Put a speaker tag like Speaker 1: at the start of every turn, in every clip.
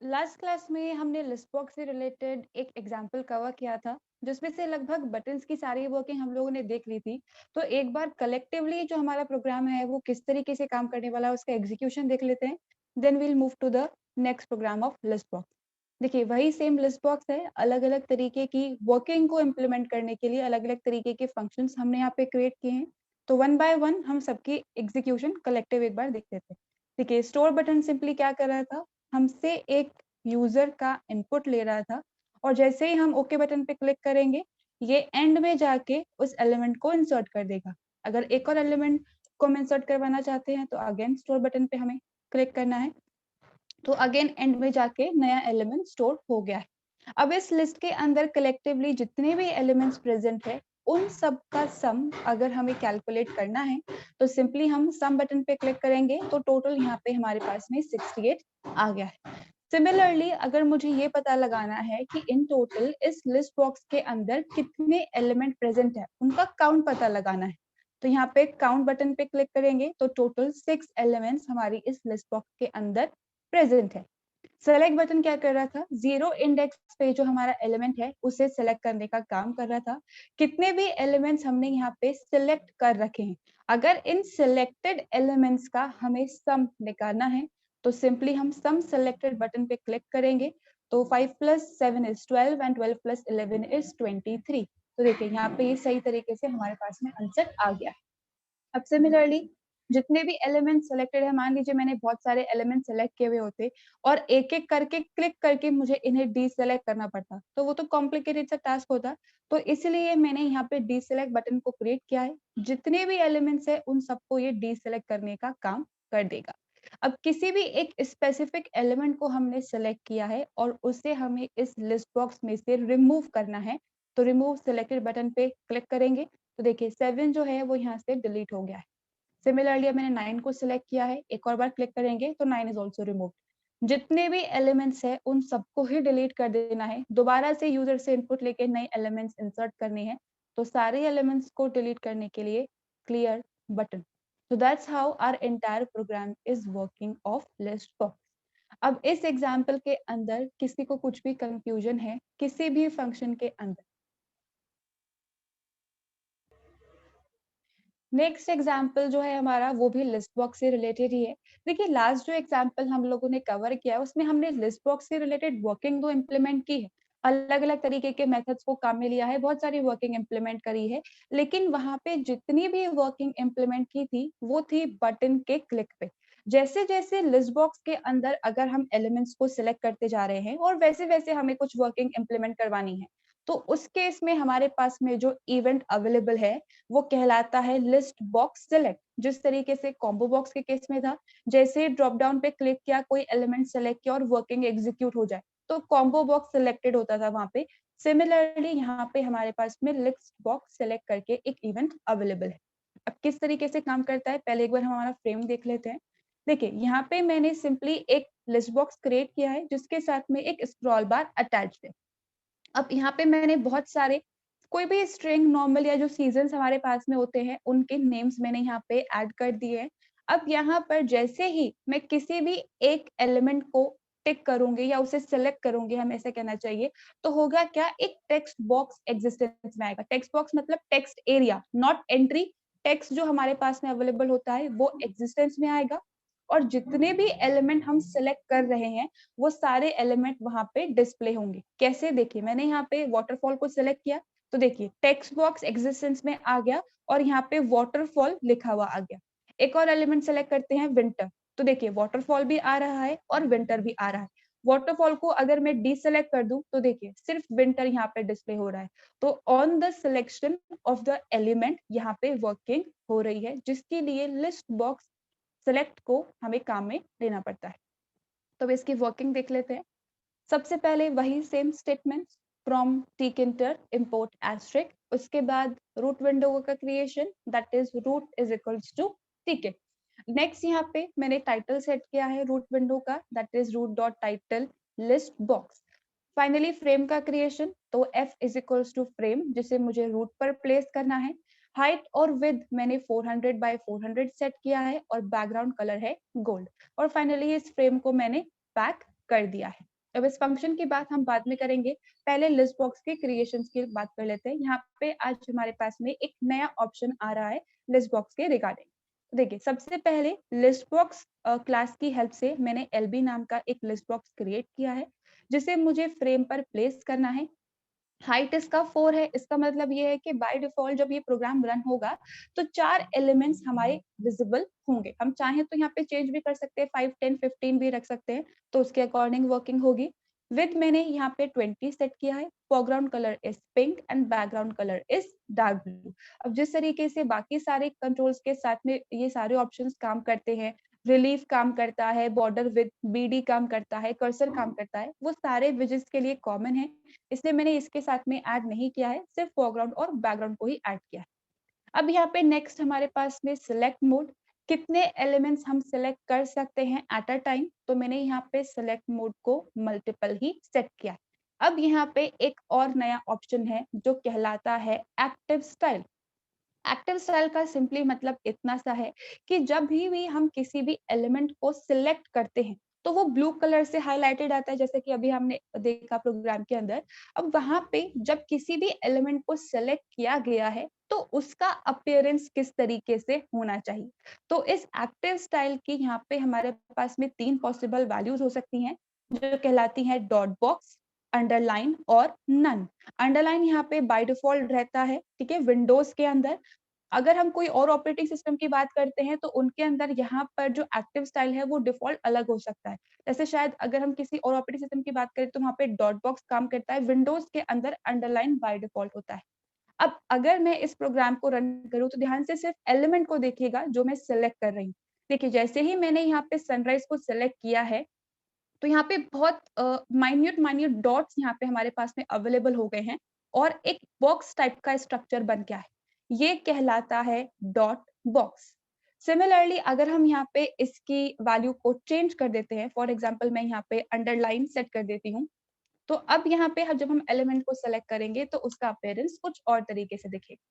Speaker 1: Last class में हमने list box से रिलेटेड एक एग्जांपल कवर किया था, जिसमें से लगभग बटन्स की सारी वर्किंग हम लोगों ने देख ली थी। तो एक बार कलेक्टिवली जो हमारा प्रोग्राम है, वो किस तरीके से काम करने वाला है, उसका एग्जीक्यूशन देख लेते हैं। Then we'll move to the next program of list box. देखिए, वही सेम लिस्ट बॉक्स है, अलग-अलग तरीके की वर्किंग को इम्प्लीमेंट करने के लिए अलग-अलग तरीके के फंक्शंस हमने यहाँ पे क्रिएट किए हैं। तो वन बाय वन हम सबकी एग्जीक्यूशन कलेक्टिव एक बार देख लेते हैं। देखिए, स्टोर बटन सिंपली क्या कर रहा था, हमसे एक यूज़र का इनपुट ले रहा था और जैसे ही हम ओके बटन पे क्लिक करेंगे, ये एंड में जाके उस एलिमेंट को इंसर्ट कर देगा। अगर एक और एलिमेंट को हम इंसर्ट करवाना चाहते हैं, तो अगेन स्टोर बटन पे हमें क्लिक करना है। तो अगेन एंड में जाके नया एलिमेंट स्टोर हो गया है। अब इस लिस्ट के अंदर कलेक्टिवली जितने भी एलिमेंट्स प्रेजेंट है, उन सब का सम अगर हमें कैलकुलेट करना है, तो सिंपली हम सम बटन पे क्लिक करेंगे, तो टोटल यहाँ पे हमारे पास में 68 आ गया है। सिमिलरली अगर मुझे ये पता लगाना है कि इन टोटल इस लिस्ट बॉक्स के अंदर कितने एलिमेंट प्रेजेंट है, उनका काउंट पता लगाना है, तो यहाँ पे काउंट बटन पे क्लिक करेंगे, तो टोटल 6 एलिमेंट्स हमारी इस लिस्ट बॉक्स के अंदर प्रेजेंट है। सेलेक्ट बटन क्या कर रहा था, जीरो इंडेक्स पे जो हमारा एलिमेंट है, उसे सेलेक्ट करने का काम कर रहा था। कितने भी एलिमेंट्स हमने यहाँ पे सिलेक्ट कर रखे हैं, अगर इन सिलेक्टेड एलिमेंट्स का हमें सम निकालना है, तो सिंपली हम सम सेलेक्टेड बटन पे क्लिक करेंगे। तो 5 + 7 = 12 एंड 12 + 11 = 23। तो देखिए, यहाँ पे ये सही तरीके से हमारे पास में आंसर आ गया है। अब सिमिलरली जितने भी एलिमेंट सेलेक्टेड है, मान लीजिए मैंने बहुत सारे एलिमेंट सेलेक्ट किए हुए होते और एक-एक करके क्लिक करके मुझे इन्हें डीसेलेक्ट करना पड़ता, तो वो तो कॉम्प्लिकेटेड सा टास्क होता। तो इसलिए मैंने यहाँ पे डीसेलेक्ट बटन को क्रिएट किया है। जितने भी एलिमेंट्स है, उन सबको ये डीसेलेक्ट करने का काम कर देगा। अब किसी भी एक स्पेसिफिक एलिमेंट को हमने सेलेक्ट किया है और उसे हमें इस लिस्ट बॉक्स में से रिमूव करना है, तो रिमूव सिलेक्टेड बटन पे क्लिक करेंगे। तो देखिए, 7 जो है वो यहाँ से डिलीट हो गया है। सिमिलरली मैंने 9 को सिलेक्ट किया है, एक और बार क्लिक करेंगे तो 9 इज ऑल्सो रिमूव्ड। जितने भी एलिमेंट्स है, उन सबको ही डिलीट कर देना है। दोबारा से यूजर से इनपुट लेके नए एलिमेंट्स इंसर्ट करने हैं, तो सारे एलिमेंट्स को डिलीट करने के लिए clear button. So that's how our entire program is working of list box. अब इस एग्जाम्पल के अंदर किसी को कुछ भी कंफ्यूजन है किसी भी फंक्शन के अंदर, नेक्स्ट एग्जाम्पल जो है हमारा, वो भी लिस्ट बॉक्स से रिलेटेड ही है। देखिए, लास्ट जो एग्जाम्पल हम लोगों ने कवर किया, उसमें हमने लिस्ट बॉक्स से रिलेटेड वर्किंग तो इम्प्लीमेंट की है, अलग-अलग तरीके के मेथड्स को काम में लिया है, बहुत सारी वर्किंग इम्प्लीमेंट करी है, लेकिन वहाँ पे जितनी भी वर्किंग इम्प्लीमेंट की थी, वो थी बटन के क्लिक पे। जैसे-जैसे लिस्ट बॉक्स के अंदर अगर हम एलिमेंट्स को सिलेक्ट करते जा रहे हैं और वैसे-वैसे हमें कुछ वर्किंग इम्प्लीमेंट करवानी है, तो उस केस में हमारे पास में जो इवेंट अवेलेबल है, वो कहलाता है लिस्ट बॉक्स सिलेक्ट। जिस तरीके से कॉम्बो बॉक्स के केस में था, जैसे ड्रॉप डाउन पे क्लिक किया, कोई एलिमेंट सेलेक्ट किया और वर्किंग एग्जीक्यूट हो जाए, तो कॉम्बो बॉक्स सिलेक्टेड होता था वहां पे। सिमिलरली यहाँ पे हमारे पास में लिस्ट बॉक्स सेलेक्ट करके एक इवेंट अवेलेबल है। अब किस तरीके से काम करता है, पहले एक बार हम हमारा फ्रेम देख लेते हैं। देखिए, यहाँ पे मैंने सिंपली एक लिस्ट बॉक्स क्रिएट किया है, जिसके साथ में एक स्क्रॉल बार अटैच है। अब यहाँ पे मैंने बहुत सारे कोई भी स्ट्रिंग नॉर्मल या जो सीजन्स हमारे पास में होते हैं, उनके नेम्स मैंने यहाँ पे ऐड कर दिए हैं। अब यहाँ पर जैसे ही मैं किसी भी एक एलिमेंट को टिक करूँगी या उसे सेलेक्ट करूँगी, हमें ऐसा कहना चाहिए, तो होगा क्या, एक टेक्स्ट बॉक्स एक्जिस्टेंस में आएगा। टेक्स्ट बॉक्स मतलब text area, not entry. Text जो हमारे पास में अवेलेबल होता है, वो एक्जिस्टेंस में आएगा और जितने भी एलिमेंट हम सेलेक्ट कर रहे हैं, वो सारे एलिमेंट वहां पे डिस्प्ले होंगे। कैसे, देखिए, मैंने यहाँ पे वाटरफॉल को सिलेक्ट किया, तो देखिए टेक्स्ट बॉक्स एक्जिस्टेंस में आ गया और यहाँ पे वाटरफॉल लिखा हुआ आ गया। एक और एलिमेंट सेलेक्ट करते हैं, विंटर, तो देखिए वाटरफॉल भी आ रहा है और विंटर भी आ रहा है। वाटरफॉल को अगर मैं डीसेलेक्ट कर दूं, तो देखिए सिर्फ विंटर यहाँ पे डिस्प्ले हो रहा है। तो on the selection of the element यहाँ पे वर्किंग हो रही है, जिसके लिए लिस्ट बॉक्स सेलेक्ट को हमें काम में लेना पड़ता है। तो अब इसकी वर्किंग देख लेते हैं। सबसे पहले वही same statements, from tkinter import asterisk, उसके बाद रूट विंडो का creation, that is root is equals to tk। Next यहाँ पे मैंने टाइटल सेट किया है रूट विंडो का, that is root dot title list box. Finally frame का क्रिएशन, तो f is equals to frame, जिसे मुझे रूट पर प्लेस करना है। हाइट और विड्थ मैंने 400 बाय 400 सेट किया है और बैकग्राउंड कलर है गोल्ड। और फाइनली इस फ्रेम को मैंने पैक कर दिया है। अब इस फंक्शन की बात हम बाद में करेंगे, पहले लिस्ट बॉक्स के क्रिएशंस की बात कर लेते हैं। यहाँ पे आज हमारे पास में एक नया ऑप्शन आ रहा है लिस्ट बॉक्स के रिगार्डिंग। देखिए, सबसे पहले लिस्ट बॉक्स क्लास की हेल्प से मैंने एलबी नाम का एक लिस्ट बॉक्स क्रिएट किया है, जिसे मुझे फ्रेम पर प्लेस करना है। हाइट इसका 4 है, इसका मतलब ये है कि बाय डिफ़ॉल्ट जब ये प्रोग्राम रन होगा, तो 4 एलिमेंट्स हमारे विज़िबल होंगे। हम चाहें तो यहाँ पे चेंज भी कर सकते हैं, 5, 10, 15 भी रख सकते हैं, तो उसके अकॉर्डिंग वर्किंग होगी। विड्थ मैंने यहाँ पे 20 सेट किया है, foreground colour is pink and background colour is dark blue. अब जिस तरीके से बाकी सारे कंट्रोल्स के साथ में ये सारे ऑप्शंस काम करते हैं, रिलीफ काम करता है, बॉर्डर विड्थ, बीडी काम करता है, कर्सर काम करता है, वो सारे विजेस के लिए कॉमन है। इसलिए मैंने इसके साथ में ऐड नहीं किया है, सिर्फ फोरग्राउंड और बैकग्राउंड को ही ऐड किया है। अब यहाँ पे नेक्स्ट हमारे पास में सिलेक्ट मोड, कितने एलिमेंट्स हम सिलेक्ट कर सकते हैं एट अ टाइम, तो मैंने यहाँ पे सिलेक्ट मोड को मल्टीपल ही सेट किया है। अब यहाँ पे एक और नया ऑप्शन है जो कहलाता है एक्टिव स्टाइल। एक्टिव स्टाइल का सिंपली मतलब इतना सा है कि जब भी हम किसी भी एलिमेंट को सिलेक्ट करते हैं, तो वो ब्लू कलर से हाइलाइटेड आता है, जैसे कि अभी हमने देखा प्रोग्राम के अंदर। अब वहां पे जब किसी भी एलिमेंट को सिलेक्ट किया गया है, तो उसका अपीयरेंस किस तरीके से होना चाहिए। तो इस एक्टिव स्टाइल की यहाँ पे हमारे पास में 3 पॉसिबल वैल्यूज हो सकती हैं, जो कहलाती है डॉट बॉक्स, अंडरलाइन और नन। अंडरलाइन यहाँ पे बाय डिफॉल्ट रहता है, ठीक है, विंडोज के अंदर। अगर हम कोई और ऑपरेटिंग सिस्टम की बात करते हैं, तो उनके अंदर यहाँ पर जो एक्टिव स्टाइल है वो डिफ़ॉल्ट अलग हो सकता है। जैसे शायद अगर हम किसी और ऑपरेटिंग सिस्टम की बात करें, तो वहाँ पे डॉट बॉक्स काम करता है, विंडोज़ के अंदर अंडरलाइन बाय डिफ़ॉल्ट होता है। अब अगर मैं इस प्रोग्राम को रन करूँ, तो ध्यान से सिर्फ एलिमेंट को देखिएगा जो मैं सिलेक्ट कर रही हूँ। देखिए, जैसे ही मैंने यहाँ पे सनराइज़ को सिलेक्ट किया है, तो यहाँ पे बहुत माइन्यूट माइन्यूट डॉट्स यहाँ पे हमारे पास में अवेलेबल हो गए हैं और एक बॉक्स टाइप का स्ट्रक्चर बन गया है। ये कहलाता है डॉट बॉक्स। सिमिलरली अगर हम यहाँ पे इसकी वैल्यू को चेंज कर देते हैं, फॉर एग्जांपल मैं यहाँ पे अंडरलाइन सेट कर देती हूँ, तो अब यहाँ पे जब हम एलिमेंट को सेलेक्ट करेंगे, तो उसका अपीयरेंस कुछ और तरीके से दिखेगा।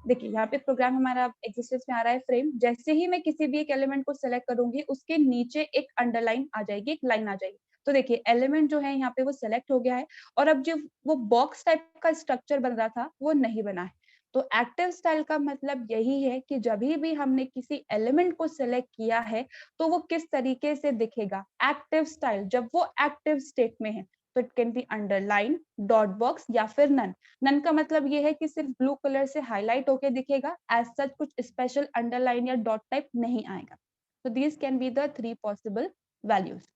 Speaker 1: देखिए, यहाँ पे प्रोग्राम हमारा एक्सिस्टेंस में आ रहा है फ्रेम। जैसे ही मैं किसी भी एक एलिमेंट को सेलेक्ट करूँगी, उसके नीचे एक अंडरलाइन आ जाएगी, एक लाइन आ जाएगी। तो देखिए, एलिमेंट जो है यहाँ पे वो सेलेक्ट हो गया है और अब जो वो बॉक्स टाइप का स्ट्रक्चर बन रहा था, वो नहीं बना है। तो एक्टिव स्टाइल का मतलब यही है कि जभी भी हमने किसी एलिमेंट को सेलेक्ट किया है, तो वो किस तरीके से दिखेगा। एक्टिव स्टाइल जब वो एक्टिव स्टेट में है, तो it can be underline, dot box या फिर नन। नन का मतलब ये है कि सिर्फ ब्लू कलर से हाईलाइट होके दिखेगा, एज सच कुछ स्पेशल अंडरलाइन या डॉट टाइप नहीं आएगा। तो these can be the 3 possible values.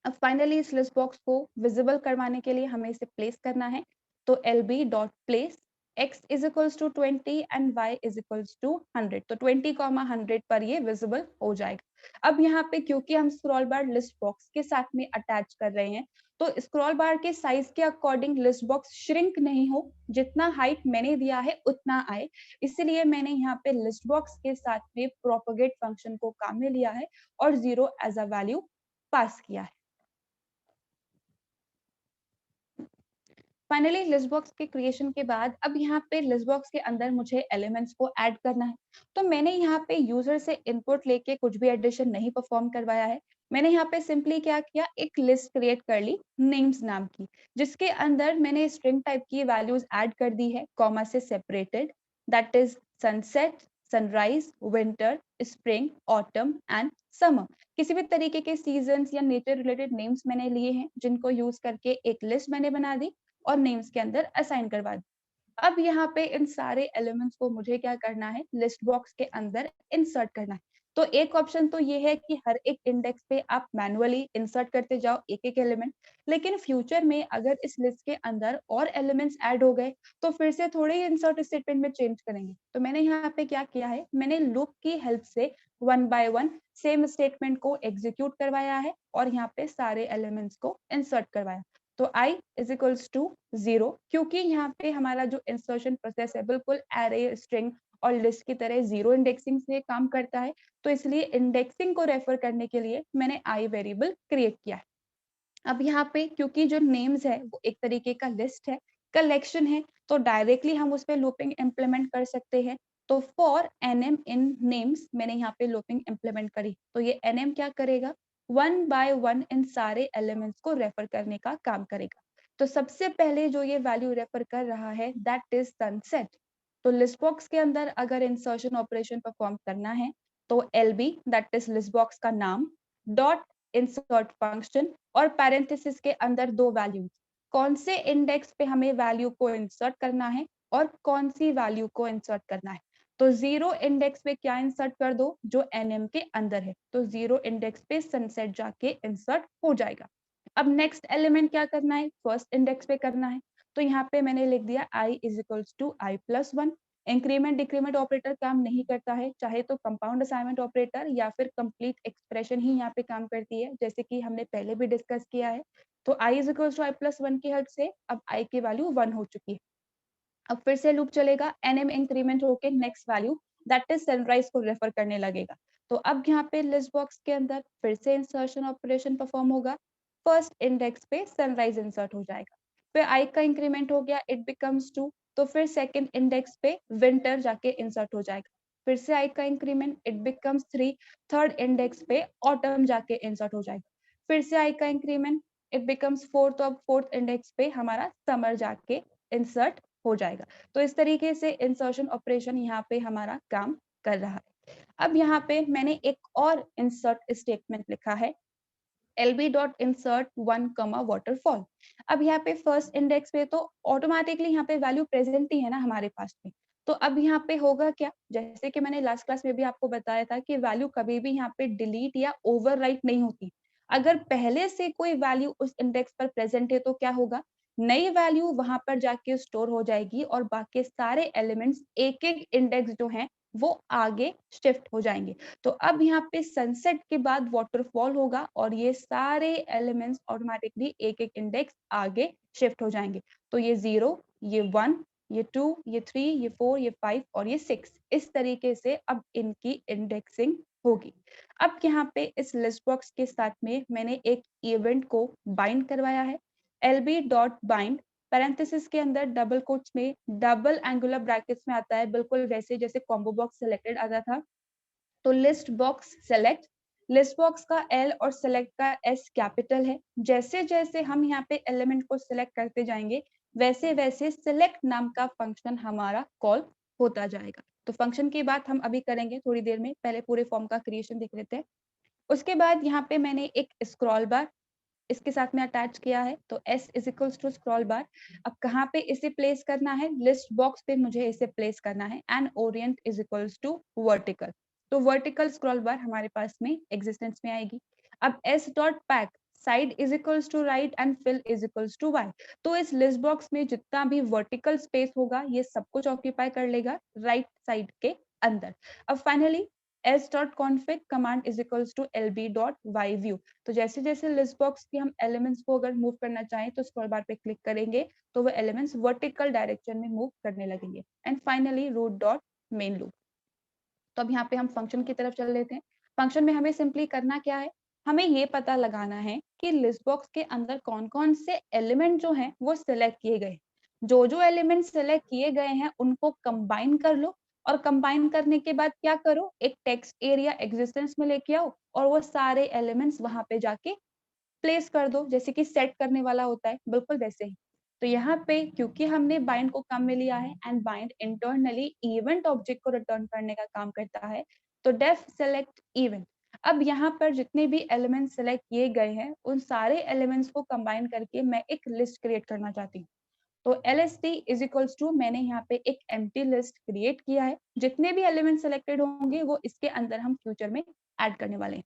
Speaker 1: अब फाइनली इस लिस्ट बॉक्स को विजिबल करवाने के लिए हमें इसे प्लेस करना है। तो lb dot place x is equals to 20 and y is equals to 100। तो 20, 100 पर ये विजिबल हो जाएगा। अब यहाँ पे क्योंकि हम स्क्रॉल बार लिस्ट बॉक्स के साथ में अटैच कर रहे हैं, तो स्क्रॉल बार के साइज के अकॉर्डिंग लिस्ट बॉक्स श्रिंक नहीं हो, जितना हाइट मैंने दिया है उतना आए। इसलिए मैंने यहाँ पे लिस्ट बॉक्स के साथ में प्रोपोगेट फंक्शन को काम में लिया है और 0 एज अ वैल्यू पास किया है। फाइनली लिस्ट बॉक्स के क्रिएशन के बाद अब यहाँ पे लिस्ट बॉक्स के अंदर मुझे एलिमेंट्स को ऐड करना है। तो मैंने यहाँ पे यूजर से इनपुट लेके कुछ भी एडिशन नहीं परफॉर्म करवाया है। मैंने यहाँ पे सिंपली क्या किया, एक लिस्ट क्रिएट कर ली नेम्स नाम की, जिसके अंदर मैंने स्ट्रिंग टाइप की वैल्यूज ऐड कर दी है, कॉमा से separated, that is sunset, sunrise, winter, spring, autumn and summer. किसी भी तरीके के सीजन्स या नेचर रिलेटेड नेम्स मैंने लिए हैं, जिनको यूज करके एक लिस्ट मैंने बना दी और नेम्स के अंदर असाइन करवा दी। अब यहाँ पे इन सारे एलिमेंट्स को मुझे क्या करना है, लिस्ट बॉक्स के अंदर इंसर्ट करना है। तो एक ऑप्शन तो ये है कि हर एक इंडेक्स पे आप मैनुअली इंसर्ट करते जाओ एक एक एलिमेंट, लेकिन फ्यूचर में अगर इस लिस्ट के अंदर और एलिमेंट्स ऐड हो गए, तो फिर से थोड़े ही इंसर्ट स्टेटमेंट में चेंज करेंगे। तो मैंने यहाँ पे क्या किया है, मैंने लूप की हेल्प से one by one same statement को एग्जीक्यूट करवाया है और यहाँ पे सारे एलिमेंट्स को इंसर्ट करवाया। तो i इज इक्वल्स टू 0, क्योंकि यहाँ पे हमारा जो इंसर्शन प्रोसेस है बिल्कुल एरे, स्ट्रिंग और लिस्ट की तरह 0 इंडेक्सिंग से काम करता है। तो इसलिए इंडेक्सिंग को रेफर करने के लिए मैंने i वेरिएबल क्रिएट किया है। अब यहाँ पे क्योंकि जो नेम्स है वो एक तरीके का लिस्ट है, कलेक्शन है, तो डायरेक्टली हम उस पे लूपिंग इम्प्लीमेंट कर सकते हैं। तो फॉर nm इन नेम्स मैंने यहाँ पे लूपिंग इम्प्लीमेंट करी। तो ये nm क्या करेगा, वन बाय वन इन सारे एलिमेंट्स को रेफर करने का काम करेगा। तो सबसे पहले जो ये वैल्यू रेफर कर रहा है दैट इज सनसेट। तो लिस्ट बॉक्स के अंदर अगर इंसर्शन ऑपरेशन परफॉर्म करना है तो LB that is list box का नाम डॉट इंसर्ट फंक्शन और पैरेंथेसिस के अंदर दो वैल्यूज, कौन से इंडेक्स पे हमें वैल्यू को इंसर्ट करना है और कौन सी वैल्यू को इंसर्ट करना है। तो 0 इंडेक्स पे क्या इंसर्ट कर दो, जो एनएम के अंदर है, तो 0 इंडेक्स पे सनसेट जाके इंसर्ट हो जाएगा। अब नेक्स्ट एलिमेंट क्या करना है, फर्स्ट इंडेक्स पे करना है। तो यहाँ पे मैंने लिख दिया i is equals to i+1। Increment decrement operator काम नहीं करता है, चाहे तो कंपाउंड असाइनमेंट ऑपरेटर या फिर कंप्लीट एक्सप्रेशन ही यहाँ पे काम करती है, जैसे कि हमने पहले भी डिस्कस किया है। तो i is equals to i+1 की हेल्प से अब i की वैल्यू 1 हो चुकी है। अब फिर से लूप चलेगा, एनएम इंक्रीमेंट होके next value that is sunrise को रेफर करने लगेगा। तो अब यहाँ पे लिस्ट बॉक्स के अंदर फिर से इंसर्शन ऑपरेशन परफॉर्म होगा, फर्स्ट इंडेक्स पे सनराइज इंसर्ट हो जाएगा। फिर आई का इंक्रीमेंट हो गया, इट बिकम्स 2, तो फिर सेकंड इंडेक्स पे विंटर जाके इंसर्ट हो जाएगा। फिर से आई का increment, it becomes 3, third index पे ऑटम जाके इंसर्ट हो जाएगा। फिर से आई का इंक्रीमेंट, इट बिकम्स 4, तो अब फोर्थ इंडेक्स पे हमारा समर जाके इंसर्ट हो जाएगा। तो इस तरीके से इंसर्शन ऑपरेशन यहाँ पे हमारा काम कर रहा है। अब यहाँ पे मैंने एक और इंसर्ट स्टेटमेंट लिखा है, lb.insert 1, waterfall। अब यहाँ पे फर्स्ट इंडेक्स पे तो ऑटोमेटिकली यहाँ पे वैल्यू प्रेजेंट ही है ना हमारे पास में। तो अब यहाँ पे होगा क्या, जैसे कि मैंने लास्ट क्लास में भी आपको बताया था कि वैल्यू कभी भी यहाँ पे डिलीट या ओवरराइट नहीं होती। अगर पहले से कोई वैल्यू उस इंडेक्स पर प्रेजेंट है तो क्या होगा, नई वैल्यू वहां पर जाके स्टोर हो जाएगी और बाकी सारे एलिमेंट्स एक एक इंडेक्स जो है वो आगे शिफ्ट हो जाएंगे। तो अब यहाँ पे सनसेट के बाद वाटरफॉल होगा और ये सारे एलिमेंट्स ऑटोमेटिकली एक एक इंडेक्स आगे शिफ्ट हो जाएंगे। तो ये 0, ये 1, ये 2, ये 3, ये 4, ये 5 और ये 6, इस तरीके से अब इनकी इंडेक्सिंग होगी। अब यहाँ पे इस लिस्ट बॉक्स के साथ में मैंने एक इवेंट को बाइंड करवाया है, lb.bind पैरेंथेसिस के अंदर डबल कोट्स में डबल एंगुलर ब्रैकेट्स में आता है, बिल्कुल वैसे जैसे कॉम्बो बॉक्स सिलेक्टेड आता था। तो list box select, list box का एल और सेलेक्ट का एस कैपिटल है। जैसे जैसे हम यहाँ पे एलिमेंट को सिलेक्ट करते जाएंगे वैसे वैसे सिलेक्ट नाम का फंक्शन हमारा कॉल होता जाएगा। तो फंक्शन की बात हम अभी करेंगे थोड़ी देर में, पहले पूरे फॉर्म का क्रिएशन देख लेते हैं। उसके बाद यहाँ पे मैंने एक स्क्रॉल बार इसके साथ में अटैच किया है, तो s is equals to scroll bar. अब कहाँ पे इसे प्लेस करना है, लिस्ट बॉक्स पे मुझे इसे प्लेस करना है, and orient is equals to vertical. तो वर्टिकल स्क्रॉल बार हमारे पास में एग्जिस्टेंस में आएगी। अब s dot pack side is equals to right and fill is equals to y। तो इस लिस्ट बॉक्स में जितना भी वर्टिकल स्पेस होगा ये सब कुछ ऑक्यूपाई कर लेगा राइट साइड के अंदर। अब finally s.config command is equals to lb.yview। तो जैसे जैसे लिस्ट बॉक्स के हम एलिमेंट्स को अगर मूव करना चाहें तो स्क्रॉल बार पे क्लिक करेंगे तो वो एलिमेंट्स वर्टिकल डायरेक्शन में मूव करने लगेंगे। And finally root dot main loop. तो अब यहाँ पे हम फंक्शन की तरफ चल लेते हैं। फंक्शन में हमें सिंपली करना क्या है, हमें ये पता लगाना है कि लिस्ट बॉक्स के अंदर कौन कौन से एलिमेंट जो हैं वो सिलेक्ट किए गए। जो जो एलिमेंट सिलेक्ट किए गए हैं उनको कंबाइन कर लो और कंबाइन करने के बाद क्या करो, एक टेक्स्ट एरिया एग्जिस्टेंस में लेके आओ और वो सारे एलिमेंट्स वहां पे जाके प्लेस कर दो, जैसे कि सेट करने वाला होता है बिल्कुल वैसे ही। तो यहाँ पे क्योंकि हमने बाइंड को काम में लिया है and bind internally event object को रिटर्न करने का काम करता है, तो डेफ सेलेक्ट इवेंट। अब यहाँ पर जितने भी एलिमेंट सेलेक्ट किए गए हैं उन सारे एलिमेंट्स को कंबाइन करके मैं एक लिस्ट क्रिएट करना चाहती हूँ। तो lst इज इक्वल्स टू मैंने यहाँ पे एक एम्प्टी लिस्ट क्रिएट किया है, जितने भी एलिमेंट सेलेक्टेड होंगे वो इसके अंदर हम फ्यूचर में ऐड करने वाले हैं।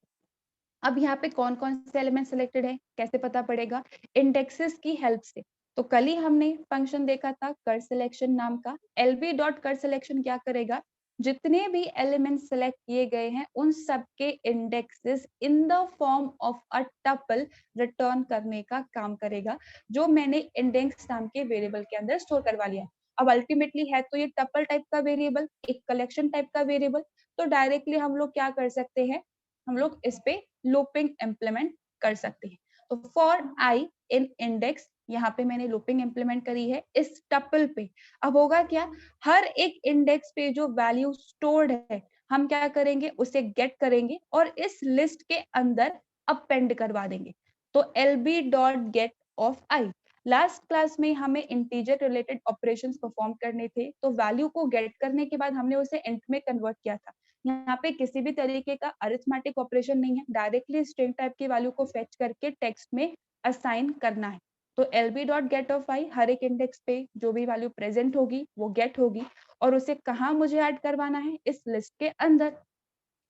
Speaker 1: अब यहाँ पे कौन कौन से एलिमेंट सिलेक्टेड है कैसे पता पड़ेगा, इंडेक्सेस की हेल्प से। तो कल ही हमने फंक्शन देखा था कर सिलेक्शन नाम का, lb डॉट कर सिलेक्शन क्या करेगा, जितने भी एलिमेंट सेलेक्ट किए गए हैं उन सबके indexes in the form of a tuple return करने का काम करेगा, जो मैंने इंडेक्स नाम के वेरिएबल के अंदर स्टोर करवा लिया है। अब अल्टीमेटली है तो ये टपल टाइप का वेरिएबल, एक कलेक्शन टाइप का वेरिएबल। तो डायरेक्टली हम लोग क्या कर सकते हैं, हम लोग इस पे लूपिंग इंप्लीमेंट कर सकते हैं। तो फॉर आई इन इंडेक्स, यहाँ पे मैंने लूपिंग इंप्लीमेंट करी है इस टपल पे। अब होगा क्या, हर एक इंडेक्स पे जो वैल्यू स्टोर्ड है हम क्या करेंगे, उसे गेट करेंगे और इस लिस्ट के अंदर अपेंड करवा देंगे। तो lb.get_of_i, लास्ट क्लास में हमें इंटीजर रिलेटेड ऑपरेशंस परफॉर्म करने थे, तो वैल्यू को गेट करने के बाद हमने उसे इंट में कन्वर्ट किया था। यहाँ पे किसी भी तरीके का अरिथमेटिक ऑपरेशन नहीं है, डायरेक्टली स्ट्रिंग टाइप की वैल्यू को फेच करके टेक्स्ट में असाइन करना है। तो lb.get_of_i, हर एक इंडेक्स पे जो भी वैल्यू प्रेजेंट होगी वो गेट होगी, और उसे कहाँ मुझे ऐड करवाना है, इस लिस्ट के अंदर।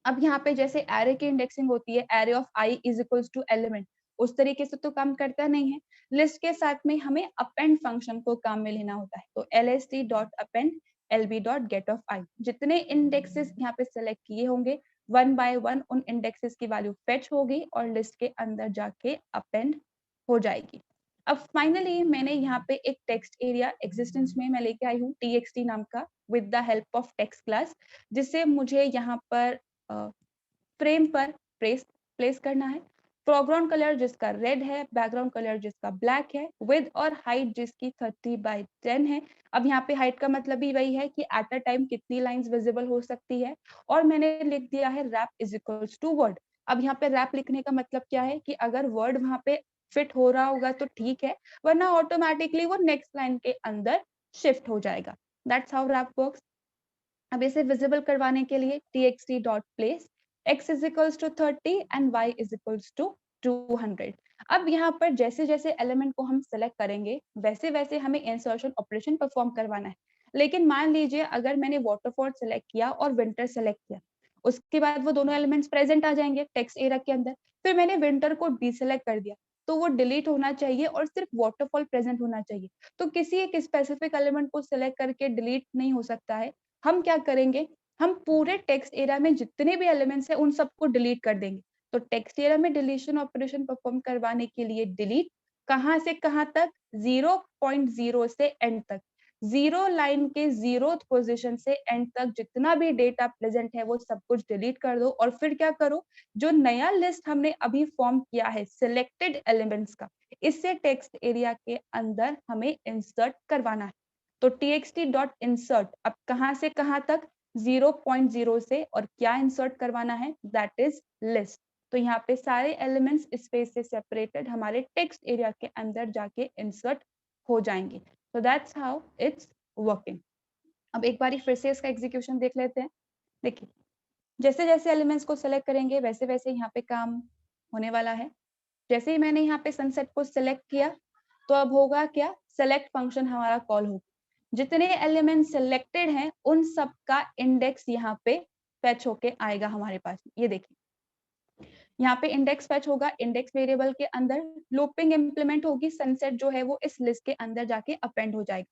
Speaker 1: अब यहाँ पे जैसे एरे की इंडेक्सिंग होती है, array of i is equals to element, उस तरीके से तो काम करता नहीं है। लिस्ट के साथ में हमें अपेंड फंक्शन को काम में लेना होता है। तो lst.append lb.get_of_i, जितने इंडेक्सेस यहाँ पे सेलेक्ट किए होंगे, वन बाय वन उन इंडेक्सेस की वैल्यू फेच होगी और लिस्ट के अंदर जाके अपेंड हो जाएगी। अब फाइनली मैंने यहाँ पे एक टेक्स्ट एरिया एग्जिस्टेंस में मैं लेके आई हूँ txt नाम का, with the help of text class, जिससे मुझे यहाँ पर फ्रेम पर प्लेस करना है। फोरग्राउंड कलर जिसका रेड है, बैकग्राउंड कलर जिसका ब्लैक है, विद और हाइट जिसकी 30/10 है। अब यहाँ पे हाइट का मतलब भी वही है कि एट अ टाइम कितनी लाइंस विजिबल हो सकती है, और मैंने लिख दिया है wrap is equals to word. अब यहाँ पे रैप लिखने का मतलब क्या है कि अगर वर्ड वहां पे फिट हो रहा होगा तो ठीक है, वरना ऑटोमेटिकली वो नेक्स्ट लाइन के अंदर शिफ्ट हो जाएगा। That's how wrap works. अब इसे विजिबल करवाने के लिए txt.place x is equals to 30 and y is equals to 200। अब यहाँ पर जैसे जैसे एलिमेंट को हम सेलेक्ट करेंगे वैसे वैसे हमें इंसर्शन ऑपरेशन परफॉर्म करवाना है। लेकिन मान लीजिए अगर मैंने वाटरफॉल सेलेक्ट किया और विंटर सेलेक्ट किया, उसके बाद वो दोनों एलिमेंट्स प्रेजेंट आ जाएंगे टेक्स्ट एरिया के अंदर, फिर मैंने विंटर को डीसेलेक्ट कर दिया, तो वो डिलीट होना चाहिए और सिर्फ वाटरफॉल प्रेजेंट होना चाहिए। तो किसी एक स्पेसिफिक एलिमेंट को सिलेक्ट करके डिलीट नहीं हो सकता है। हम क्या करेंगे, हम पूरे टेक्स्ट एरिया में जितने भी एलिमेंट्स हैं उन सबको डिलीट कर देंगे। तो टेक्स्ट एरिया में डिलीशन ऑपरेशन परफॉर्म करवाने के लिए डिलीट, कहां से कहां तक, 0.0 से एंड तक, जीरो लाइन के जीरो पोजीशन से एंड तक जितना भी डेटा प्रेजेंट है वो सब कुछ डिलीट कर दो। और फिर क्या करो, जो नया लिस्ट हमने अभी फॉर्म किया है सिलेक्टेड एलिमेंट्स का, इससे टेक्स्ट एरिया के अंदर हमें इंसर्ट करवाना है। तो txt.insert, अब कहां से कहां तक, 0.0 से, और क्या इंसर्ट करवाना है, दैट इज लिस्ट। तो यहाँ पे सारे एलिमेंट्स स्पेस से सेपरेटेड हमारे टेक्स्ट एरिया के अंदर जाके इंसर्ट हो जाएंगे। तो दैट्स हाउ इट्स वर्किंग। अब एक बारी फिर से इसका एग्जीक्यूशन देख लेते हैं। देखिए, जैसे जैसे एलिमेंट्स को सेलेक्ट करेंगे वैसे वैसे यहाँ पे काम होने वाला है। जैसे ही मैंने यहाँ पे सनसेट को सिलेक्ट किया, तो अब होगा क्या, सेलेक्ट फंक्शन हमारा कॉल होगा। जितने एलिमेंट सिलेक्टेड हैं उन सब का इंडेक्स यहाँ पे फेच होके आएगा हमारे पास। ये देखिए, यहाँ पे इंडेक्स फेच होगा, इंडेक्स वेरिएबल के अंदर लूपिंग इंप्लीमेंट होगी, सनसेट जो है वो इस लिस्ट के अंदर जाके अपेंड हो जाएगा।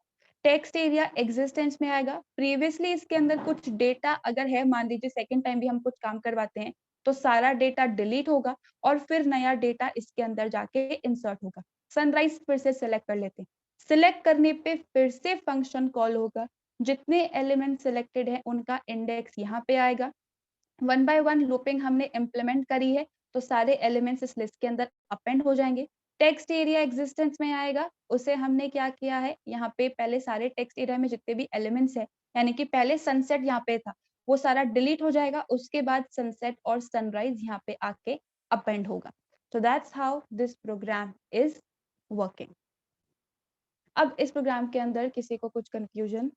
Speaker 1: टेक्स्ट एरिया एग्जिस्टेंस में आएगा। प्रीवियसली इसके अंदर कुछ डेटा अगर है, मान लीजिए सेकंड टाइम भी हम कुछ काम करवाते हैं, तो सारा डेटा डिलीट होगा और फिर नया डेटा इसके अंदर जाके इंसर्ट होगा। सनराइज फिर से सिलेक्ट कर लेते हैं। सिलेक्ट करने पे फिर से फंक्शन कॉल होगा, जितने एलिमेंट सिलेक्टेड है उनका इंडेक्स यहाँ पे आएगा। वन बाय वन लूपिंग हमने इम्प्लीमेंट करी है, तो सारे एलिमेंट्स इस लिस्ट के अंदर अपेंड हो जाएंगे। टेक्स्ट एरिया एग्जिस्टेंस में आएगा, उसे हमने क्या किया है, यहाँ पे पहले सारे टेक्स्ट एरिया में जितने भी एलिमेंट्स है, यानी कि पहले सनसेट यहाँ पे था, वो सारा डिलीट हो जाएगा। उसके बाद सनसेट और सनराइज यहाँ पे आके अपेंड होगा। तो that's how this program is working. अब इस प्रोग्राम के अंदर किसी को कुछ कंफ्यूजन?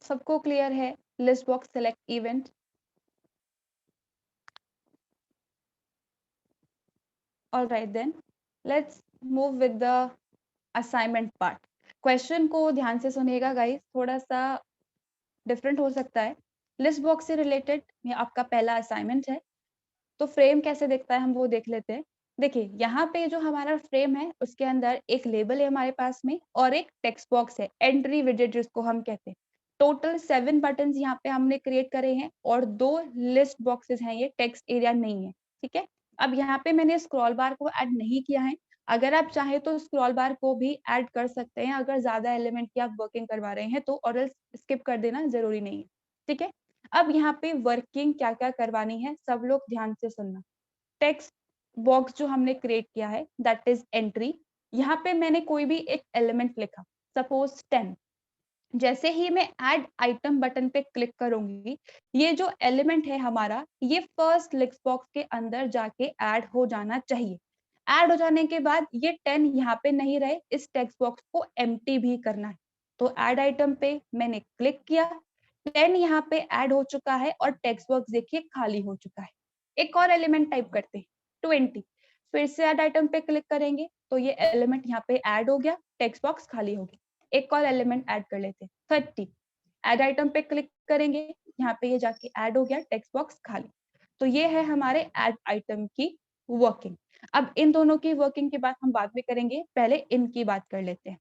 Speaker 1: सबको क्लियर है? List box select event. All right then, let's move with the assignment part. Question को ध्यान से सुनिएगा गाइस, थोड़ा सा डिफरेंट हो सकता है। लिस्ट बॉक्स से रिलेटेड ये आपका पहला असाइनमेंट है। तो फ्रेम कैसे दिखता है हम वो देख लेते हैं। देखिए, यहाँ पे जो हमारा फ्रेम है उसके अंदर एक लेबल है हमारे पास में और एक टेक्स्ट बॉक्स है, एंट्री विजेट जिसको हम कहते हैं। टोटल 7 बटन यहाँ पे हमने क्रिएट करे हैं और 2 लिस्ट बॉक्सेस हैं, ये टेक्स्ट एरिया नहीं है, ठीक है। अब यहाँ पे मैंने स्क्रॉल बार को ऐड नहीं किया है। अगर आप चाहें तो स्क्रॉल बार को भी ऐड कर सकते हैं, अगर ज्यादा एलिमेंट की आप वर्किंग करवा रहे हैं तो, और स्किप कर देना जरूरी नहीं है, ठीक है। अब यहाँ पे वर्किंग क्या क्या करवानी है सब लोग ध्यान से सुनना। टेक्स्ट बॉक्स जो हमने क्रिएट किया है दैट इज एंट्री। यहाँ पे मैंने कोई भी एक एलिमेंट लिखा, सपोज 10, जैसे ही मैं ऐड आइटम बटन पे क्लिक करूंगी, ये जो एलिमेंट है हमारा, ये फर्स्ट लिस्ट बॉक्स के अंदर जाके ऐड हो जाना चाहिए। ऐड हो जाने के बाद ये 10 यहाँ पे नहीं रहे, इस टेक्स्ट बॉक्स को एम्प्टी भी करना है। तो ऐड आइटम पे मैंने क्लिक किया, 10 यहाँ पे ऐड हो चुका है और टेक्स्ट बॉक्स देखिए खाली हो चुका है। एक और एलिमेंट टाइप करते हैं, 20। फिर से ऐड आइटम पे क्लिक करेंगे तो ये एलिमेंट यहाँ पे ऐड हो गया, टेक्स्ट बॉक्स खाली हो गया। एक और एलिमेंट ऐड कर लेते हैं, 30। ऐड आइटम पे क्लिक करेंगे, यहाँ पे ये जाके ऐड हो गया, टेक्स्ट बॉक्स खाली। तो ये है हमारे ऐड आइटम की वर्किंग। अब इन दोनों की वर्किंग की बात हम बाद में करेंगे, पहले इनकी बात कर लेते हैं।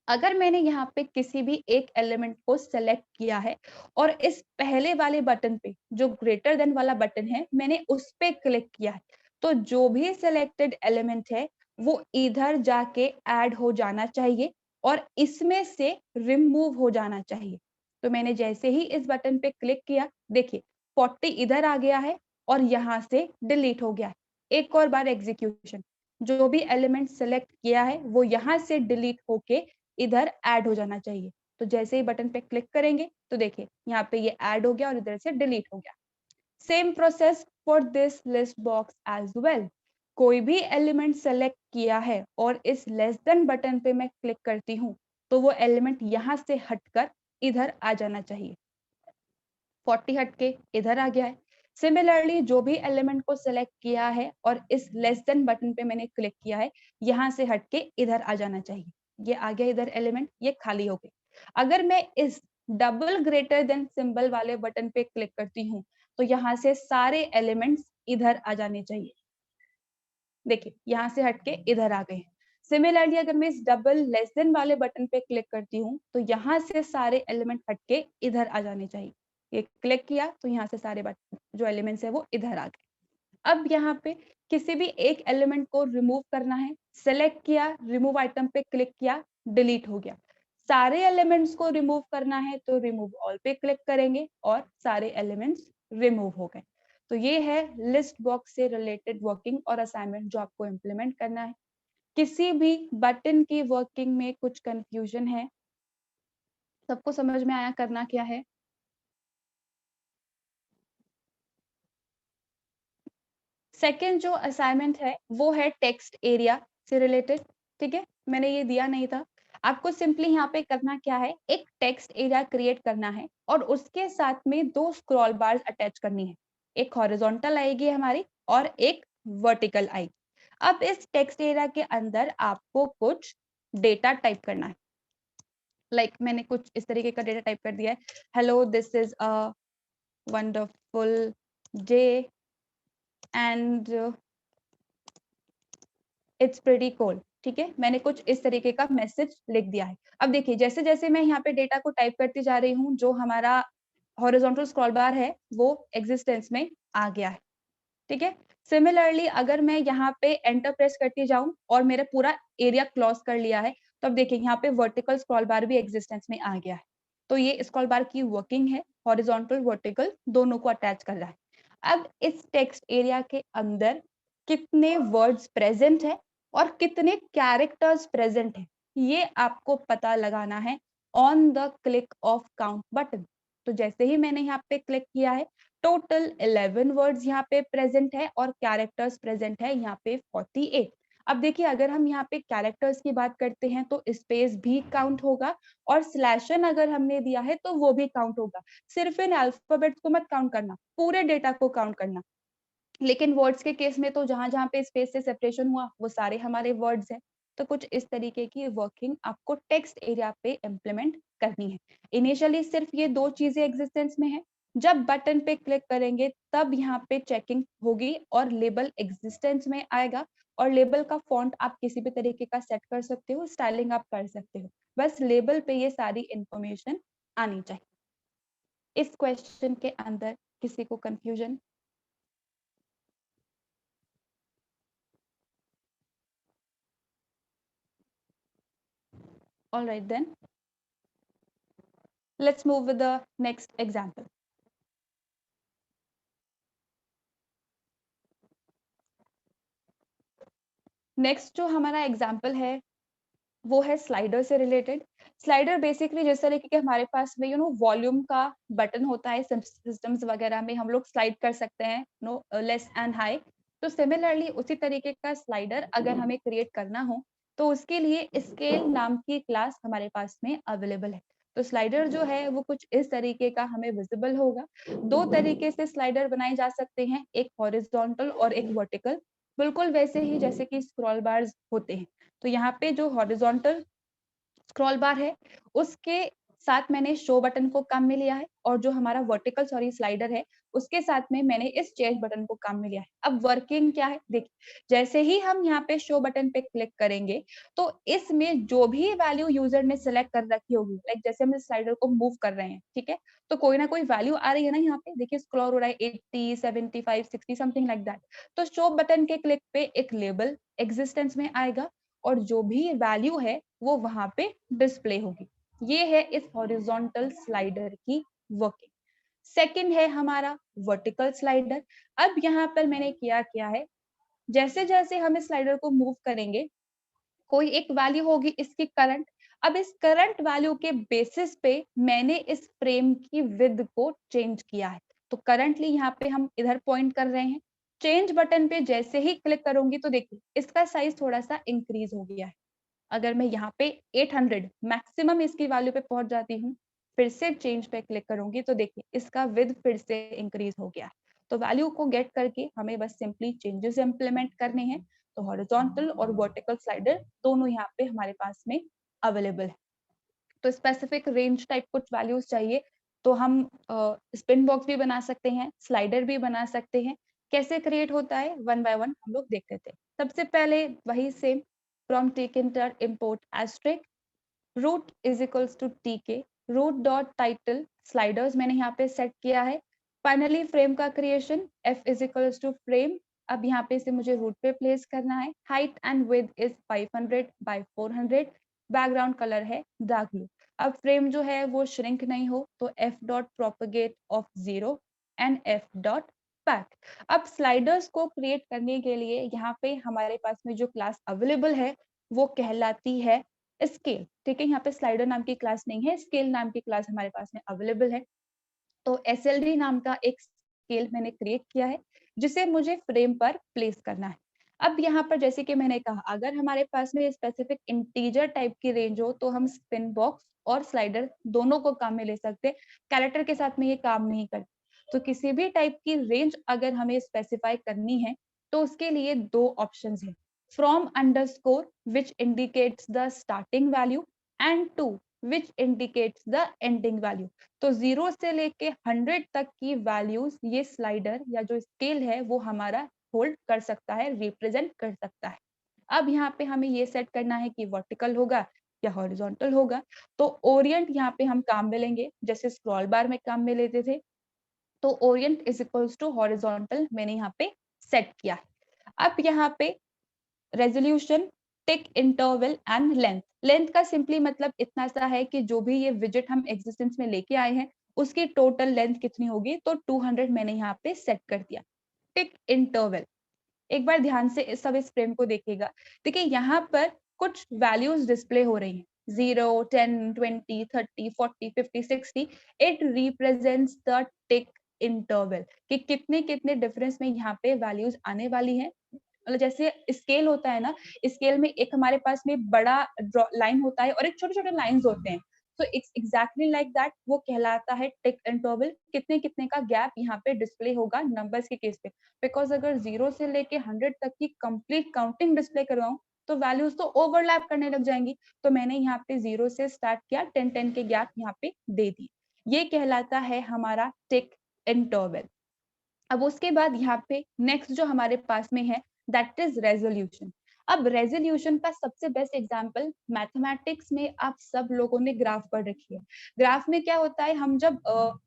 Speaker 1: अगर मैंने यहाँ पे किसी भी एक एलिमेंट को सेलेक्ट किया है और इस पहले वाले बटन पे जो ग्रेटर देन वाला बटन है, मैंने उस पे क्लिक किया है, तो जो भी सिलेक्टेड एलिमेंट है वो इधर जाके ऐड हो जाना चाहिए और इसमें से रिमूव हो जाना चाहिए। तो मैंने जैसे ही इस बटन पे क्लिक किया, देखिए 40 इधर आ गया है और यहाँ से डिलीट हो गया है। एक और बार एग्जीक्यूशन, जो भी एलिमेंट सेलेक्ट किया है वो यहाँ से डिलीट होके इधर ऐड हो जाना चाहिए। तो जैसे ही बटन पे क्लिक करेंगे तो देखिए यहाँ पे ये ऐड हो गया और इधर से डिलीट हो गया। Same process for this list box as well. कोई भी एलिमेंट सेलेक्ट किया है और इस लेस देन बटन पे मैं क्लिक करती हूँ तो वो एलिमेंट यहाँ से हटकर इधर आ जाना चाहिए। 40 हटके इधर आ गया है। सिमिलरली जो भी एलिमेंट को सेलेक्ट किया है और इस लेस देन बटन पे मैंने क्लिक किया है, यहाँ से हटके इधर आ जाना चाहिए। ये आ गया इधर एलिमेंट, ये खाली हो गई। अगर मैं इस डबल ग्रेटर देन सिंबल वाले बटन पे क्लिक करती हूँ, तो यहाँ से सारे एलिमेंट्स इधर आ जाने चाहिए। देखिए यहाँ से हटके इधर आ गए। सिमिलरली अगर मैं इस डबल लेस देन वाले बटन पे क्लिक करती हूँ तो यहाँ से सारे एलिमेंट हटके इधर आ जाने चाहिए। ये क्लिक किया तो यहाँ से सारे जो एलिमेंट्स है वो इधर आ गए। अब यहाँ पे किसी भी एक एलिमेंट को रिमूव करना है, सेलेक्ट किया, रिमूव आइटम पे क्लिक किया, डिलीट हो गया। सारे एलिमेंट्स को रिमूव करना है तो रिमूव ऑल पे क्लिक करेंगे और सारे एलिमेंट्स रिमूव हो गए। तो ये है लिस्ट बॉक्स से रिलेटेड वर्किंग और असाइनमेंट जो आपको इम्प्लीमेंट करना है। किसी भी बटन की वर्किंग में कुछ कंफ्यूजन है? सबको समझ में आया करना क्या है? सेकंड जो असाइनमेंट है वो है टेक्स्ट एरिया से रिलेटेड। ठीक है, मैंने ये दिया नहीं था। आपको सिंपली यहाँ पे करना क्या है, एक टेक्स्ट एरिया क्रिएट करना है और उसके साथ में दो स्क्रॉल बार्स अटैच करनी है। एक हॉरिजॉन्टल आएगी हमारी और एक वर्टिकल आएगी। अब इस टेक्स्ट एरिया के अंदर आपको कुछ डेटा टाइप करना है। मैंने कुछ इस तरीके का डेटा टाइप कर दिया है, hello this is a wonderful day and it's pretty cold. ठीक है, मैंने कुछ इस तरीके का मैसेज लिख दिया है। अब देखिए जैसे जैसे मैं यहाँ पे डेटा को टाइप करती जा रही हूँ, जो हमारा हॉरिजॉन्टल स्क्रॉल बार है वो एग्जिस्टेंस में आ गया है। ठीक है, सिमिलरली अगर मैं यहाँ पे एंटर प्रेस करती जाऊं और मेरा पूरा एरिया क्लोज कर लिया है, तो अब देखिए यहाँ पे वर्टिकल स्क्रॉल बार भी एग्जिस्टेंस में आ गया है। तो ये स्क्रॉल बार की वर्किंग है, हॉरिजॉन्टल वर्टिकल दोनों को अटैच कर रहा है। अब इस टेक्स्ट एरिया के अंदर कितने वर्ड्स प्रेजेंट है और कितने कैरेक्टर्स प्रेजेंट है, ये आपको पता लगाना है on the click of count button. तो जैसे ही मैंने यहाँ पे क्लिक किया है, टोटल 11 वर्ड्स यहाँ पे प्रेजेंट है और कैरेक्टर्स प्रेजेंट है यहाँ पे 48। अब देखिए अगर हम यहाँ पे कैरेक्टर्स की बात करते हैं तो स्पेस भी काउंट होगा और स्लैशन अगर हमने दिया है तो वो भी काउंट होगा। सिर्फ इन अल्फाबेट्स को मत काउंट करना, पूरे डेटा को काउंट करना। लेकिन वर्ड्स के केस में तो जहां जहां पे स्पेस से सेपरेशन हुआ वो सारे हमारे वर्ड्स हैं। तो कुछ इस तरीके की वर्किंग आपको टेक्स्ट एरिया पे इम्प्लीमेंट करनी है। इनिशियली सिर्फ ये दो चीजें एग्जिस्टेंस में है, जब बटन पे क्लिक करेंगे तब यहाँ पे चेकिंग होगी और लेबल एग्जिस्टेंस में आएगा। और लेबल का फॉन्ट आप किसी भी तरीके का सेट कर सकते हो, स्टाइलिंग आप कर सकते हो, बस लेबल पे ये सारी इंफॉर्मेशन आनी चाहिए। इस क्वेश्चन के अंदर किसी को confusion? All right then. Let's move with the next example. Next जो हमारा एग्जाम्पल है वो है स्लाइडर से रिलेटेड। स्लाइडर बेसिकली जिस तरीके के हमारे पास में वॉल्यूम का बटन होता है सिस्टम्स वगैरह में, हम लोग स्लाइड कर सकते हैं लेस एंड हाई। तो सिमिलरली उसी तरीके का स्लाइडर अगर हमें क्रिएट करना हो तो उसके लिए स्केल नाम की क्लास हमारे पास में अवेलेबल है। तो स्लाइडर जो है वो कुछ इस तरीके का हमें विजिबल होगा। दो तरीके से स्लाइडर बनाए जा सकते हैं, एक हॉरिजॉन्टल और एक वर्टिकल, बिल्कुल वैसे ही जैसे कि स्क्रॉल बार्स होते हैं। तो यहाँ पे जो हॉरिजॉन्टल स्क्रॉल बार है उसके साथ मैंने शो बटन को काम में लिया है, और जो हमारा वर्टिकल स्लाइडर है उसके साथ में मैंने इस चेंज बटन को काम में लिया है। अब वर्किंग क्या है देखिए, जैसे ही हम यहाँ पे शो बटन पे क्लिक करेंगे तो इसमें जो भी वैल्यू यूजर ने सिलेक्ट कर रखी होगी, लाइक जैसे हम स्लाइडर को मूव कर रहे हैं, ठीक है, तो कोई ना कोई वैल्यू आ रही है ना, यहाँ पे देखिए स्क्रॉल हो रहा है 80 75 60 समथिंग लाइक दैट। तो शो बटन के क्लिक पे एक लेबल एग्जिस्टेंस में आएगा और जो भी वैल्यू है वो वहां पे डिस्प्ले होगी। ये है इस हॉरिजॉन्टल स्लाइडर की वर्किंग। सेकंड है हमारा वर्टिकल स्लाइडर। अब यहाँ पर मैंने क्या है, जैसे जैसे हम इस स्लाइडर को मूव करेंगे कोई एक वैल्यू होगी इसकी करंट। अब इस करंट वैल्यू के बेसिस पे मैंने इस फ्रेम की विड्थ को चेंज किया है। तो करंटली यहाँ पे हम इधर पॉइंट कर रहे हैं, चेंज बटन पे जैसे ही क्लिक करूंगी तो देखिए इसका साइज थोड़ा सा इंक्रीज हो गया है। अगर मैं यहाँ पे 800 मैक्सिमम इसकी वैल्यू पे पहुंच जाती हूँ, फिर से चेंज पे क्लिक करूंगी तो देखिए इसका विड्थ फिर से इंक्रीज हो गया है। तो वैल्यू को गेट करके हमें बस सिंपली चेंजेस इंप्लीमेंट करने हैं। तो हॉरिजॉन्टल और वर्टिकल स्लाइडर दोनों यहाँ पे हमारे पास में अवेलेबल है। तो स्पेसिफिक रेंज टाइप कुछ वैल्यूज चाहिए तो हम स्पिन बॉक्स भी बना सकते हैं, स्लाइडर भी बना सकते हैं। कैसे क्रिएट होता है वन बाय वन हम लोग देखते थे। सबसे पहले वही same, from tick import asterisk root is equals to tk root dot title sliders मैंने यहाँ पे सेट किया है। फाइनली फ्रेम का creation f is equals to frame. अब यहाँ पे इसे मुझे रूट पे प्लेस करना है। Height and width is 500 by 400। Background colour है डार्क ब्लू। अब फ्रेम जो है वो श्रिंक नहीं हो तो f dot propagate of 0 and f dot back. अब स्लाइडर्स को क्रिएट करने के लिए यहाँ पे हमारे पास में जो क्लास अवेलेबल है वो कहलाती है स्केल। ठीक है, यहाँ पे स्लाइडर नाम की क्लास नहीं है, स्केल नाम की क्लास हमारे पास में अवेलेबल है। तो एसएलडी नाम का एक स्केल मैंने क्रिएट किया है जिसे मुझे फ्रेम पर प्लेस करना है। अब यहाँ पर जैसे कि मैंने कहा अगर हमारे पास में स्पेसिफिक इंटीजर टाइप की रेंज हो तो हम स्पिन बॉक्स और स्लाइडर दोनों को काम में ले सकते हैं। कैरेक्टर के साथ में ये काम नहीं करते। तो किसी भी टाइप की रेंज अगर हमें स्पेसिफाई करनी है तो उसके लिए दो ऑप्शंस हैं, from underscore which indicates the starting value and to which indicates the ending value. तो 0 से लेके 100 तक की वैल्यूज ये स्लाइडर या जो स्केल है वो हमारा होल्ड कर सकता है, रिप्रेजेंट कर सकता है। अब यहाँ पे हमें ये सेट करना है कि वर्टिकल होगा या हॉरिजॉन्टल होगा। तो ओरिएंट यहाँ पे हम काम में लेंगे जैसे स्क्रॉल बार में काम में लेते थे। तो orient is equals to horizontal मैंने यहाँ पे सेट किया है। अब यहाँ पे resolution, tick interval and length. Length का सिंपली मतलब इतना सा है कि जो भी ये विजिट हम एग्जिस्टेंस में लेके आए हैं उसकी टोटल लेंथ कितनी होगी, तो 200 मैंने यहाँ पे सेट कर दिया। टिक इंटरवल, एक बार ध्यान से सब इस फ्रेम को देखिएगा। देखिए यहाँ पर कुछ वैल्यूज डिस्प्ले हो रही हैं, 0 10 20 30 40 50 60। It represents the tick interval कि कितने कितने डिफरेंस में यहाँ पे वैल्यूज आने वाली हैं। मतलब जैसे स्केल होता है ना, स्केल में एक हमारे पास में बड़ा लाइन होता है और एक छोटे छोटे लाइंस होते हैं। तो इट्स एग्जैक्टली लाइक दैट, वो कहलाता है टिक इंटरवल। कितने कितने का गैप यहाँ पे डिस्प्ले होगा नंबर्स के केस पे। बिकॉज अगर 0 से लेके 100 तक की कंप्लीट काउंटिंग डिस्प्ले करवाऊं तो वैल्यूज तो ओवरलैप करने लग जाएंगी। तो मैंने यहाँ पे 0 से स्टार्ट किया, 10 के गैप यहाँ पे दे दिए। ये कहलाता है हमारा टिक इंटरवल। अब उसके बाद यहाँ पे नेक्स्ट जो हमारे पास में है दैट इज रेजोल्यूशन। अब रेजोल्यूशन का सबसे बेस्ट एग्जांपल मैथमेटिक्स में आप सब लोगों ने ग्राफ पढ़ रखी है। ग्राफ में क्या होता है, हम जब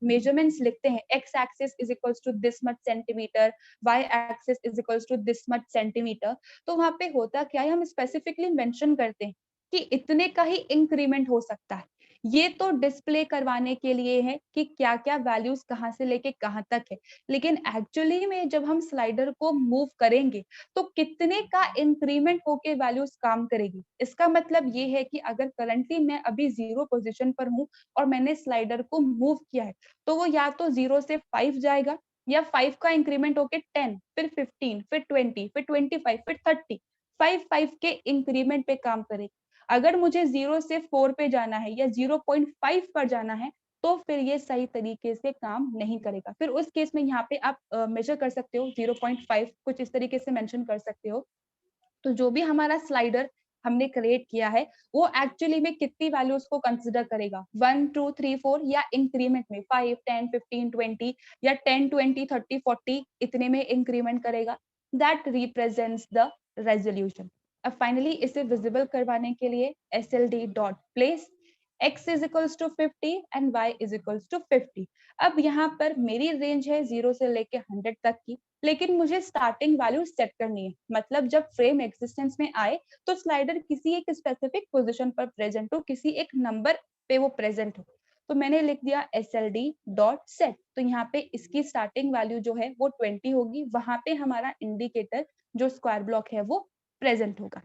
Speaker 1: मेजरमेंट्स लिखते हैं, X axis is equals to this much centimetre, Y axis is equals to this much centimetre. तो वहां पे होता क्या है, हम स्पेसिफिकली मेंशन करते हैं कि इतने का ही इंक्रीमेंट हो सकता है। ये तो डिस्प्ले करवाने के लिए है कि क्या-क्या वैल्यूज़ कहाँ से लेके कहाँ तक है। लेकिन एक्चुअली में जब हम स्लाइडर को मूव करेंगे, तो कितने का इंक्रीमेंट होके वैल्यूज़ काम करेगी। इसका मतलब ये है कि अगर करंटली मैं अभी 0 पोज़ीशन पर हूँ और मैंने स्लाइडर को मूव किया है, तो वो या तो 0 से 5 जाएगा या 5 का इंक्रीमेंट होके 10, फिर 15, फिर 20, फिर 25, फिर 30, 5-5 के इंक्रीमेंट पे काम करेगी। अगर मुझे 0 से 4 पे जाना है या 0.5 पर जाना है, तो फिर ये सही तरीके से काम नहीं करेगा। फिर उस केस में यहाँ पे आप मेज़र कर सकते हो 0.5 कुछ इस तरीके से मेंशन कर सकते हो। तो जो भी हमारा स्लाइडर हमने क्रिएट किया है, वो एक्चुअली में कितनी वैल्यूज़ को कंसिडर करेगा 1, 2, 3, 4 या इंक्रीमेंट में 5, 10, 15, 20 या 10, 20, 30, 40 इतने में इंक्रीमेंट करेगा। That represents the resolution. अब फाइनली इसे विजिबल करवाने के लिए SLD dot place x is equals to 50 and y is equals to 50। अब यहाँ पर मेरी रेंज है 0 से लेके 100 तक की, लेकिन मुझे स्टार्टिंग वैल्यू सेट करनी है। मतलब जब फ्रेम एक्सिस्टेंस में आए तो स्लाइडर किसी एक स्पेसिफिक पोजीशन पर प्रेजेंट हो, किसी एक नंबर पे वो प्रेजेंट हो। तो मैंने लिख दिया SLD डॉट सेट। तो यहाँ पे इसकी स्टार्टिंग वैल्यू जो है वो 20 होगी। वहां पे हमारा इंडिकेटर जो स्क्वायर ब्लॉक है वो प्रेजेंट होगा।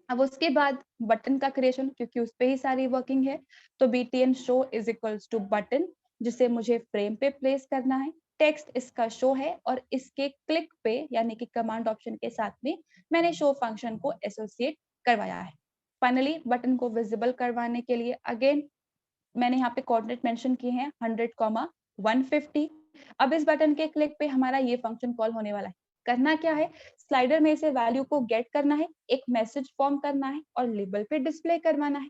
Speaker 1: अब उसके बाद बटन का क्रिएशन, क्योंकि उस पे ही सारी वर्किंग है, तो BTN show is equals to button, जिसे मुझे फ्रेम पे प्लेस करना है। टेक्स्ट इसका शो है और इसके क्लिक पे यानी कि कमांड ऑप्शन के साथ में मैंने शो फंक्शन को एसोसिएट करवाया है। फाइनली बटन को विजिबल करवाने के लिए अगेन मैंने यहाँ पे कोऑर्डिनेट मेंशन किए हैं 100, 150। अब इस बटन के क्लिक पे हमारा ये फंक्शन कॉल होने वाला है। करना क्या है, स्लाइडर में से वैल्यू को गेट करना है, एक मैसेज फॉर्म करना है और लेबल पे डिस्प्ले करवाना है।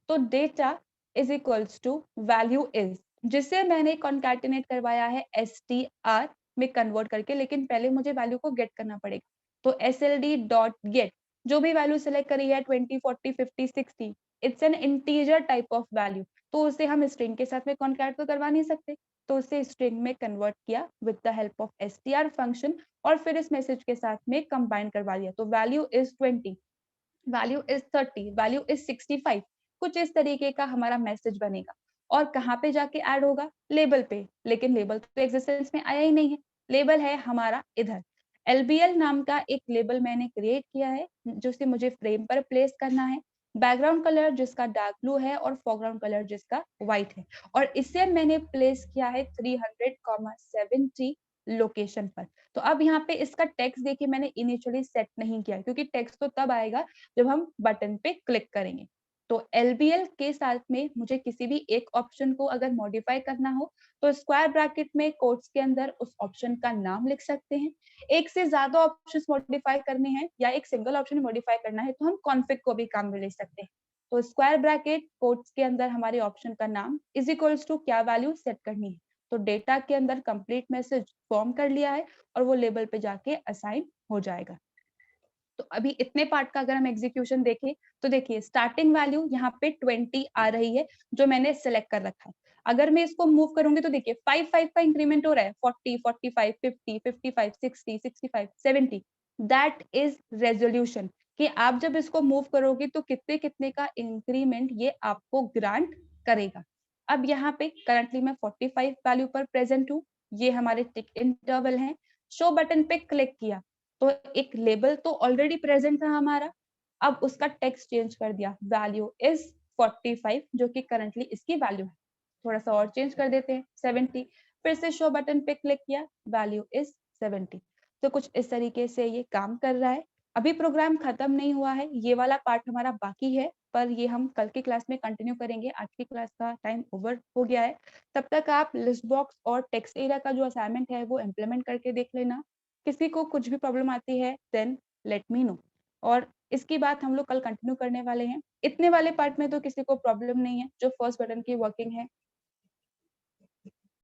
Speaker 1: तो data is equals to value is, जिसे मैंने कॉन्कैटिनेट करवाया है str में कन्वर्ट करके, लेकिन पहले मुझे वैल्यू को गेट करना पड़ेगा। तो SLD डॉट गेट, जो भी वैल्यू सेलेक्ट करी है 20, 40, 50, 60, it's an integer type of value, तो उसे हम स्ट्रिंग के साथ में कॉन्कैट तो करवा नहीं सकते, तो उसे स्ट्रिंग में कन्वर्ट किया with the help of str function और फिर इस मैसेज के साथ में कंबाइन करवा दिया। तो value is 20, value is 30, value is 65, कुछ इस तरीके का हमारा मैसेज बनेगा। और कहाँ पे जाके ऐड होगा, लेबल पे, लेकिन लेबल तो एग्जिस्टेंस में आया ही नहीं है। लेबल है हमारा इधर। LBL नाम का एक लेबल मैंने क्रिएट किया है, जिसे मुझे फ्रेम पर प्लेस करना है। बैकग्राउंड कलर जिसका डार्क ब्लू है और फोरग्राउंड कलर जिसका व्हाइट है, और इसे मैंने प्लेस किया है 300,70 लोकेशन पर। तो अब यहाँ पे इसका टेक्स्ट देखिए मैंने इनिशियली सेट नहीं किया, क्योंकि टेक्स्ट तो तब आएगा जब हम बटन पे क्लिक करेंगे। तो LBL के साथ में मुझे किसी भी एक ऑप्शन को अगर मॉडिफाई करना हो, तो स्क्वायर ब्रैकेट में कोट्स के अंदर उस ऑप्शन का नाम लिख सकते हैं। एक से ज्यादा ऑप्शंस मॉडिफाई करने हैं या एक सिंगल ऑप्शन मॉडिफाई करना है, तो हम कॉन्फिग को भी काम में ले सकते हैं। तो स्क्वायर ब्रैकेट कोट्स के अंदर हमारे ऑप्शन का नाम इज इक्वल्स टू क्या वैल्यू सेट करनी है। तो डेटा के अंदर कंप्लीट मैसेज फॉर्म कर लिया है और वो लेबल पे जाके असाइन हो जाएगा। तो अभी इतने पार्ट का अगर हम एग्जीक्यूशन देखें, तो देखिए स्टार्टिंग वैल्यू यहाँ पे 20 आ रही है, जो मैंने सेलेक्ट कर रखा है। अगर मैं इसको मूव करूंगी तो देखिए 5 का इंक्रीमेंट हो रहा है, 40, 45, 50, 55, 60, 65, 70। दैट इज रेजोल्यूशन, कि आप जब इसको मूव करोगे तो कितने कितने का इंक्रीमेंट ये आपको ग्रांट करेगा। अब यहाँ पे करंटली मैं 45 वैल्यू पर प्रेजेंट हूँ, ये हमारे टिक इंटरवल है। शो बटन पे क्लिक किया तो एक लेबल तो ऑलरेडी प्रेजेंट था हमारा, अब उसका टेक्स्ट चेंज कर दिया, वैल्यू इज 45, जो कि करंटली इसकी वैल्यू है। थोड़ा सा और चेंज कर देते हैं 70, फिर से शो बटन पे क्लिक किया, वैल्यू इज 70। तो कुछ इस तरीके से ये काम कर रहा है। अभी प्रोग्राम खत्म नहीं हुआ है, ये वाला पार्ट हमारा बाकी है, पर ये हम कल की क्लास में कंटिन्यू करेंगे। आज की क्लास का टाइम ओवर हो गया है। तब तक आप लिस्ट बॉक्स और टेक्स्ट एरिया का जो असाइनमेंट है वो इम्प्लीमेंट करके देख लेना। किसी को कुछ भी प्रॉब्लम आती है देन लेट मी नो, और इसकी बात हम लोग कल कंटिन्यू करने वाले हैं। इतने वाले पार्ट में तो किसी को प्रॉब्लम नहीं है, जो फर्स्ट बटन की वर्किंग है